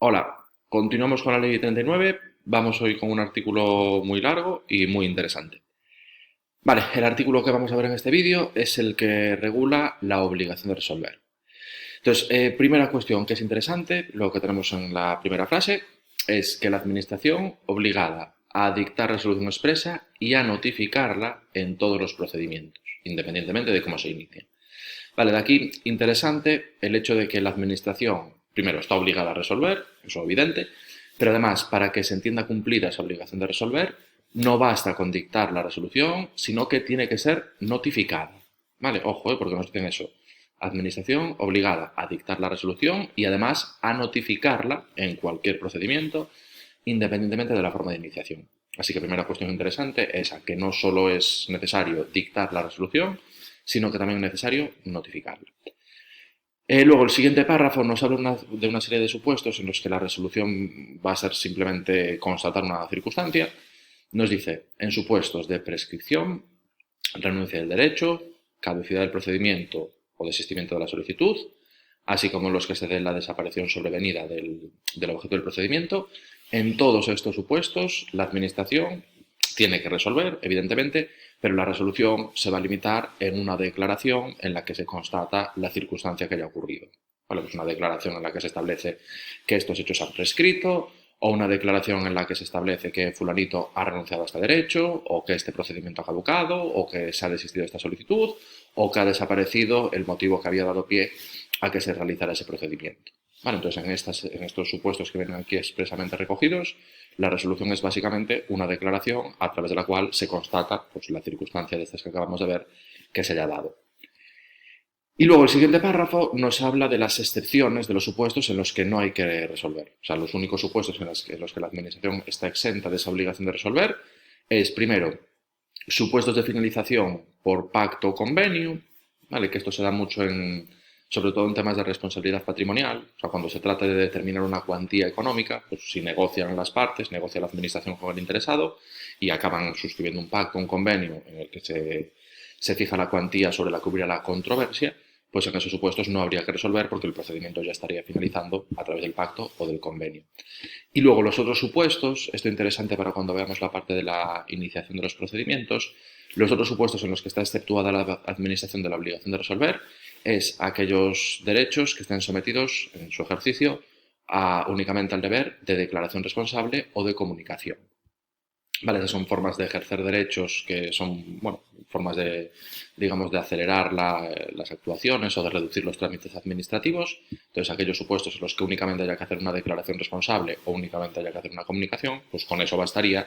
Hola, continuamos con la ley 39. Vamos hoy con un artículo muy largo y muy interesante. Vale, el artículo que vamos a ver en este vídeo es el que regula la obligación de resolver. Entonces, primera cuestión que es interesante, lo que tenemos en la primera frase, es que la Administración obligada a dictar resolución expresa y a notificarla en todos los procedimientos, independientemente de cómo se inicien. Vale, de aquí interesante el hecho de que la Administración, primero, está obligada a resolver, eso es evidente, pero además, para que se entienda cumplida esa obligación de resolver, no basta con dictar la resolución, sino que tiene que ser notificada. Vale, ojo, porque nos dicen eso. Administración obligada a dictar la resolución y además a notificarla en cualquier procedimiento, independientemente de la forma de iniciación. Así que primera cuestión interesante es a que no solo es necesario dictar la resolución, sino que también es necesario notificarla. Luego, el siguiente párrafo nos habla de una serie de supuestos en los que la resolución va a ser simplemente constatar una circunstancia. Nos dice, en supuestos de prescripción, renuncia del derecho, caducidad del procedimiento o desistimiento de la solicitud, así como los que se den la desaparición sobrevenida del objeto del procedimiento. En todos estos supuestos, la Administración tiene que resolver, evidentemente, pero la resolución se va a limitar en una declaración en la que se constata la circunstancia que haya ocurrido. Vale, pues una declaración en la que se establece que estos hechos han prescrito, o una declaración en la que se establece que fulanito ha renunciado a este derecho, o que este procedimiento ha caducado, o que se ha desistido de esta solicitud, o que ha desaparecido el motivo que había dado pie a que se realizara ese procedimiento. Vale, entonces, en estos supuestos que vienen aquí expresamente recogidos, la resolución es básicamente una declaración a través de la cual se constata pues, la circunstancia de estas que acabamos de ver que se haya dado. Y luego el siguiente párrafo nos habla de las excepciones de los supuestos en los que no hay que resolver. O sea, los únicos supuestos en los que la Administración está exenta de esa obligación de resolver es, primero, supuestos de finalización por pacto o convenio, ¿vale? Que esto se da mucho sobre todo en temas de responsabilidad patrimonial, o sea, cuando se trata de determinar una cuantía económica, pues si negocian las partes, negocia la Administración con el interesado y acaban suscribiendo un pacto, un convenio en el que se fija la cuantía sobre la que hubiera la controversia, pues en esos supuestos no habría que resolver porque el procedimiento ya estaría finalizando a través del pacto o del convenio. Y luego los otros supuestos, esto es interesante para cuando veamos la parte de la iniciación de los procedimientos, los otros supuestos en los que está exceptuada la Administración de la obligación de resolver es aquellos derechos que estén sometidos en su ejercicio únicamente al deber de declaración responsable o de comunicación. Vale, esas son formas de ejercer derechos que son, bueno, formas de, digamos, de acelerar las actuaciones o de reducir los trámites administrativos. Entonces, aquellos supuestos en los que únicamente haya que hacer una declaración responsable o únicamente haya que hacer una comunicación, pues con eso bastaría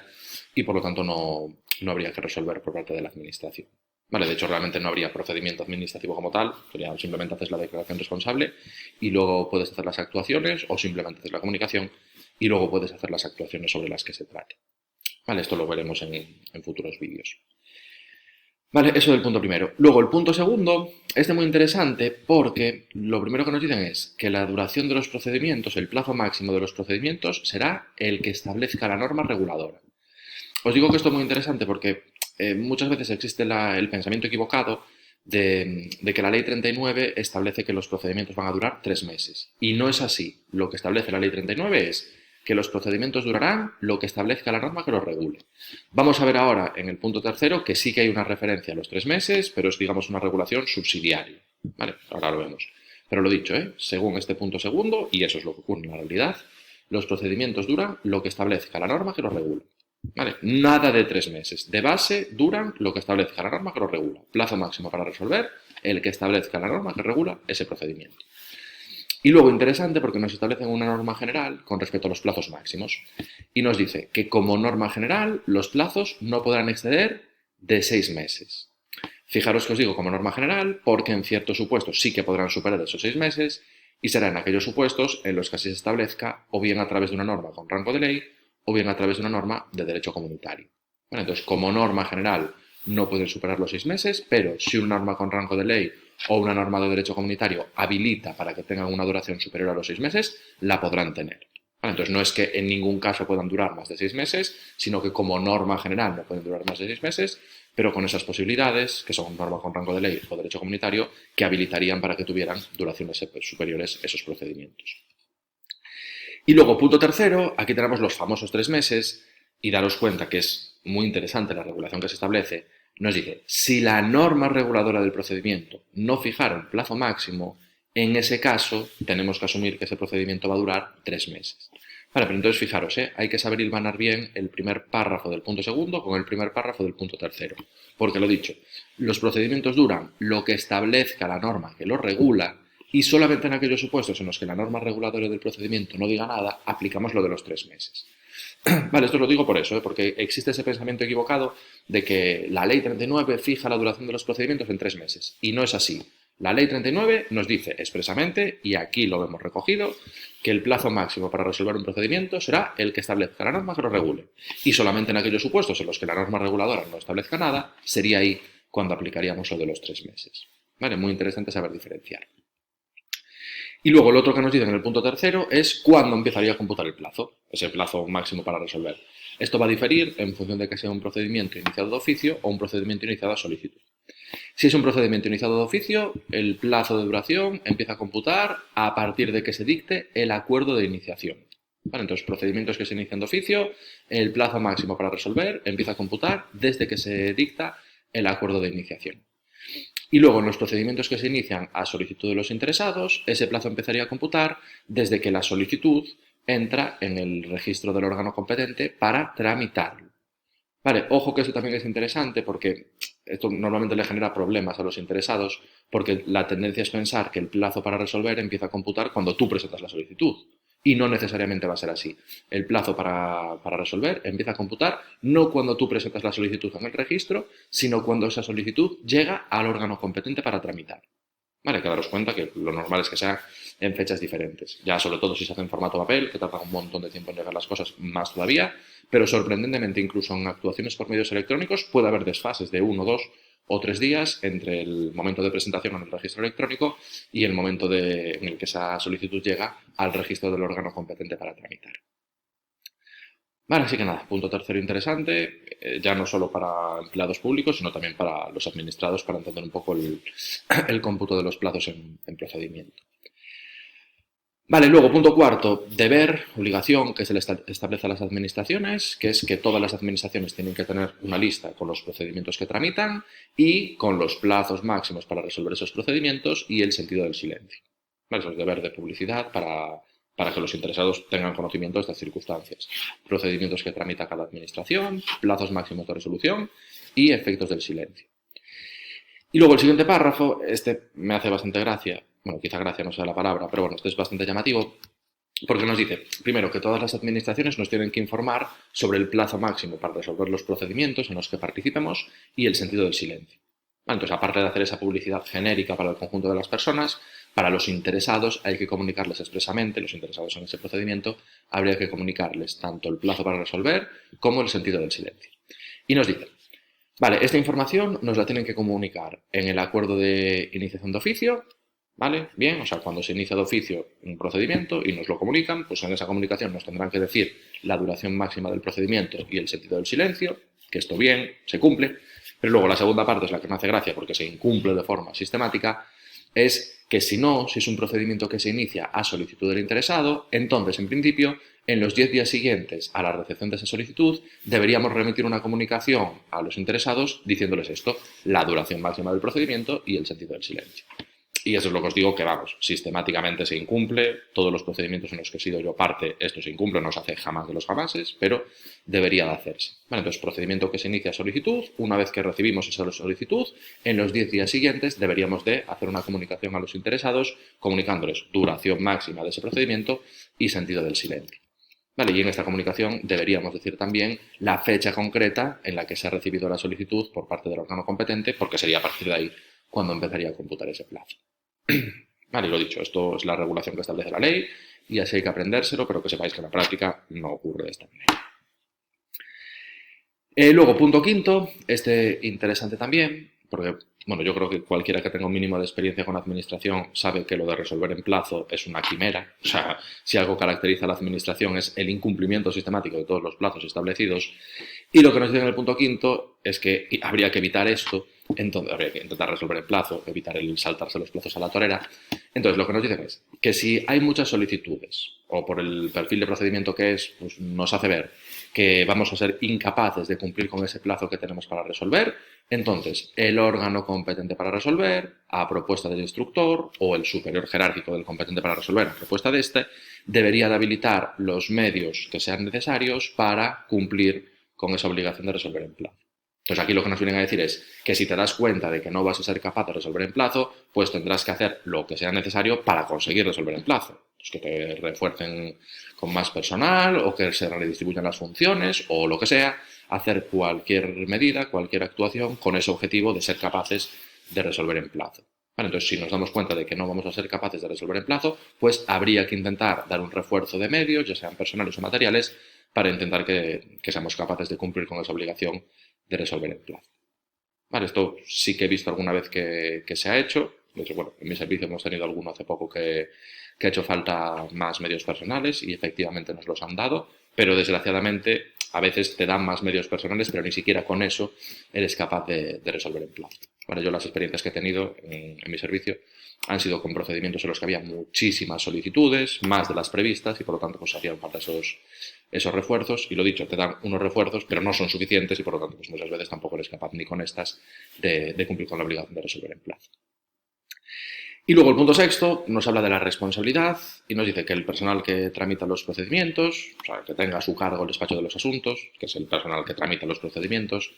y por lo tanto no habría que resolver por parte de la Administración. Vale, de hecho, realmente no habría procedimiento administrativo como tal, sería simplemente haces la declaración responsable y luego puedes hacer las actuaciones o simplemente haces la comunicación y luego puedes hacer las actuaciones sobre las que se trate. Vale, esto lo veremos en futuros vídeos. Vale, eso del punto primero. Luego, el punto segundo, este muy interesante porque lo primero que nos dicen es que la duración de los procedimientos, el plazo máximo de los procedimientos, será el que establezca la norma reguladora. Os digo que esto es muy interesante porque muchas veces existe el pensamiento equivocado de que la ley 39 establece que los procedimientos van a durar 3 meses. Y no es así. Lo que establece la ley 39 es que los procedimientos durarán lo que establezca la norma que los regule. Vamos a ver ahora en el punto tercero que sí que hay una referencia a los 3 meses, pero es, digamos, una regulación subsidiaria. ¿Vale? Ahora lo vemos. Pero lo dicho, según este punto segundo, y eso es lo que ocurre en la realidad, los procedimientos duran lo que establezca la norma que los regula. ¿Vale? Nada de 3 meses. De base duran lo que establezca la norma que los regula. Plazo máximo para resolver, el que establezca la norma que regula ese procedimiento. Y luego, interesante, porque nos establecen una norma general con respecto a los plazos máximos. Y nos dice que como norma general los plazos no podrán exceder de 6 meses. Fijaros que os digo como norma general porque en ciertos supuestos sí que podrán superar esos 6 meses y serán aquellos supuestos en los que así se establezca o bien a través de una norma con rango de ley o bien a través de una norma de derecho comunitario. Bueno, entonces, como norma general no pueden superar los 6 meses, pero si una norma con rango de ley o una norma de derecho comunitario habilita para que tengan una duración superior a los 6 meses, la podrán tener. Entonces, no es que en ningún caso puedan durar más de 6 meses, sino que como norma general no pueden durar más de 6 meses, pero con esas posibilidades, que son norma con rango de ley o derecho comunitario, que habilitarían para que tuvieran duraciones superiores esos procedimientos. Y luego, punto tercero, aquí tenemos los famosos 3 meses, y daros cuenta que es muy interesante la regulación que se establece. Nos dice, si la norma reguladora del procedimiento no fijara un plazo máximo, en ese caso tenemos que asumir que ese procedimiento va a durar 3 meses. Vale, pero entonces fijaros, hay que saber hilvanar bien el primer párrafo del punto segundo con el primer párrafo del punto tercero. Porque lo dicho, los procedimientos duran lo que establezca la norma que lo regula, y solamente en aquellos supuestos en los que la norma reguladora del procedimiento no diga nada, aplicamos lo de los 3 meses. Vale, esto lo digo por eso, porque existe ese pensamiento equivocado de que la Ley 39 fija la duración de los procedimientos en 3 meses. Y no es así. La Ley 39 nos dice expresamente, y aquí lo hemos recogido, que el plazo máximo para resolver un procedimiento será el que establezca la norma que lo regule. Y solamente en aquellos supuestos en los que la norma reguladora no establezca nada, sería ahí cuando aplicaríamos lo de los 3 meses. Vale, muy interesante saber diferenciar. Y luego lo otro que nos dicen en el punto tercero es cuándo empezaría a computar el plazo, ese plazo máximo para resolver. Esto va a diferir en función de que sea un procedimiento iniciado de oficio o un procedimiento iniciado a solicitud. Si es un procedimiento iniciado de oficio, el plazo de duración empieza a computar a partir de que se dicte el acuerdo de iniciación. Vale, entonces, procedimientos que se inician de oficio, el plazo máximo para resolver empieza a computar desde que se dicta el acuerdo de iniciación. Y luego, en los procedimientos que se inician a solicitud de los interesados, ese plazo empezaría a computar desde que la solicitud entra en el registro del órgano competente para tramitarlo. Vale, ojo que esto también es interesante porque esto normalmente le genera problemas a los interesados porque la tendencia es pensar que el plazo para resolver empieza a computar cuando tú presentas la solicitud. Y no necesariamente va a ser así. El plazo para resolver empieza a computar no cuando tú presentas la solicitud en el registro, sino cuando esa solicitud llega al órgano competente para tramitar. Vale, que daros cuenta que lo normal es que sea en fechas diferentes. Ya sobre todo si se hace en formato papel, que tarda un montón de tiempo en llegar las cosas, más todavía, pero sorprendentemente incluso en actuaciones por medios electrónicos puede haber desfases de 1, 2 o 3 días entre el momento de presentación en el registro electrónico y el momento en el que esa solicitud llega al registro del órgano competente para tramitar. Vale, así que nada, punto tercero interesante, ya no solo para empleados públicos, sino también para los administrados, para entender un poco el cómputo de los plazos en procedimiento. Vale, luego, punto cuarto, deber, obligación que se le establece a las administraciones, que es que todas las administraciones tienen que tener una lista con los procedimientos que tramitan y con los plazos máximos para resolver esos procedimientos y el sentido del silencio. Vale, eso es deber de publicidad para que los interesados tengan conocimiento de estas circunstancias. Procedimientos que tramita cada administración, plazos máximos de resolución y efectos del silencio. Y luego el siguiente párrafo, este me hace bastante gracia, bueno, quizá gracia no sea la palabra, pero bueno, este es bastante llamativo, porque nos dice, primero, que todas las administraciones nos tienen que informar sobre el plazo máximo para resolver los procedimientos en los que participemos y el sentido del silencio. Entonces, aparte de hacer esa publicidad genérica para el conjunto de las personas, para los interesados hay que comunicarles expresamente, los interesados en ese procedimiento, habría que comunicarles tanto el plazo para resolver como el sentido del silencio. Y nos dice, vale, esta información nos la tienen que comunicar en el acuerdo de iniciación de oficio, ¿vale? Bien, o sea, cuando se inicia de oficio un procedimiento y nos lo comunican, pues en esa comunicación nos tendrán que decir la duración máxima del procedimiento y el sentido del silencio, que esto bien, se cumple, pero luego la segunda parte es la que me hace gracia porque se incumple de forma sistemática, es que si es un procedimiento que se inicia a solicitud del interesado, entonces, en principio, en los 10 días siguientes a la recepción de esa solicitud, deberíamos remitir una comunicación a los interesados diciéndoles esto, la duración máxima del procedimiento y el sentido del silencio. Y eso es lo que os digo que, vamos, sistemáticamente se incumple, todos los procedimientos en los que he sido yo parte, esto se incumple, no se hace jamás de los jamases, pero debería de hacerse. Vale, entonces, procedimiento que se inicia a solicitud, una vez que recibimos esa solicitud, en los 10 días siguientes deberíamos de hacer una comunicación a los interesados, comunicándoles duración máxima de ese procedimiento y sentido del silencio. Vale, y en esta comunicación deberíamos decir también la fecha concreta en la que se ha recibido la solicitud por parte del órgano competente, porque sería a partir de ahí cuando empezaría a computar ese plazo. Vale, lo dicho, esto es la regulación que establece la ley y así hay que aprendérselo, pero que sepáis que en la práctica no ocurre de esta manera. Luego, punto quinto, este interesante también, porque bueno, yo creo que cualquiera que tenga un mínimo de experiencia con administración sabe que lo de resolver en plazo es una quimera. O sea, si algo caracteriza a la administración es el incumplimiento sistemático de todos los plazos establecidos. Y lo que nos dice en el punto quinto es que habría que evitar esto Entonces, habría que intentar resolver en plazo, evitar el saltarse los plazos a la torera. Entonces, lo que nos dicen es que si hay muchas solicitudes, o por el perfil de procedimiento que es, pues nos hace ver que vamos a ser incapaces de cumplir con ese plazo que tenemos para resolver, entonces el órgano competente para resolver, a propuesta del instructor, o el superior jerárquico del competente para resolver, a propuesta de este, debería de habilitar los medios que sean necesarios para cumplir con esa obligación de resolver en plazo. Entonces aquí lo que nos vienen a decir es que si te das cuenta de que no vas a ser capaz de resolver en plazo, pues tendrás que hacer lo que sea necesario para conseguir resolver en plazo. Pues que te refuercen con más personal o que se redistribuyan las funciones o lo que sea, hacer cualquier medida, cualquier actuación con ese objetivo de ser capaces de resolver en plazo. Vale, entonces, si nos damos cuenta de que no vamos a ser capaces de resolver en plazo, pues habría que intentar dar un refuerzo de medios, ya sean personales o materiales, para intentar que seamos capaces de cumplir con esa obligación de resolver en plazo. Vale, esto sí que he visto alguna vez que se ha hecho. De hecho, bueno, en mi servicio hemos tenido alguno hace poco que ha hecho falta más medios personales y efectivamente nos los han dado, pero desgraciadamente a veces te dan más medios personales, pero ni siquiera con eso eres capaz de resolver en plazo. Bueno, yo las experiencias que he tenido en mi servicio han sido con procedimientos en los que había muchísimas solicitudes, más de las previstas, y por lo tanto pues hacían falta esos refuerzos. Y lo dicho, te dan unos refuerzos, pero no son suficientes y por lo tanto pues muchas veces tampoco eres capaz ni con estas de cumplir con la obligación de resolver en plazo. Y luego el punto sexto nos habla de la responsabilidad y nos dice que el personal que tramita los procedimientos, o sea, que tenga a su cargo el despacho de los asuntos, que es el personal que tramita los procedimientos,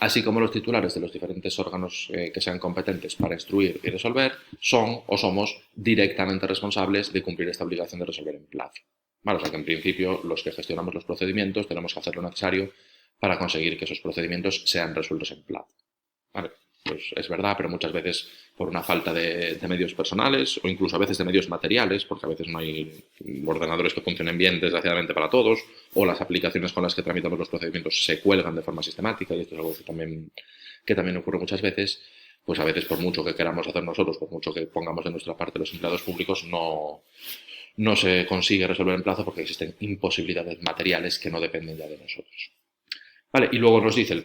así como los titulares de los diferentes órganos que sean competentes para instruir y resolver, son o somos directamente responsables de cumplir esta obligación de resolver en plazo. Vale, o sea que en principio los que gestionamos los procedimientos tenemos que hacer lo necesario para conseguir que esos procedimientos sean resueltos en plazo. Vale, pues es verdad, pero muchas veces por una falta de medios personales o incluso a veces de medios materiales, porque a veces no hay ordenadores que funcionen bien desgraciadamente para todos, o las aplicaciones con las que tramitamos los procedimientos se cuelgan de forma sistemática, y esto es algo que también ocurre muchas veces, pues a veces por mucho que queramos hacer nosotros, por mucho que pongamos de nuestra parte los empleados públicos, no se consigue resolver en plazo porque existen imposibilidades materiales que no dependen ya de nosotros. Vale, y luego nos dice el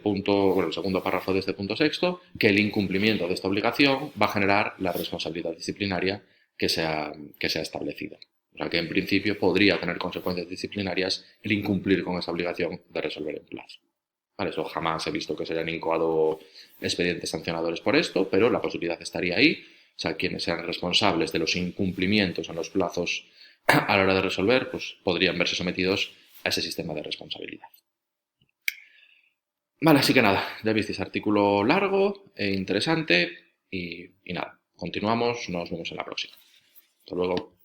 segundo párrafo de este punto sexto, que el incumplimiento de esta obligación va a generar la responsabilidad disciplinaria que sea establecida. O sea que en principio podría tener consecuencias disciplinarias el incumplir con esa obligación de resolver en plazo. Vale, eso jamás he visto que se hayan incoado expedientes sancionadores por esto, pero la posibilidad estaría ahí. O sea, quienes sean responsables de los incumplimientos en los plazos a la hora de resolver, pues podrían verse sometidos a ese sistema de responsabilidad. Vale, así que nada, ya visteis artículo largo e interesante y nada, continuamos, nos vemos en la próxima. Hasta luego.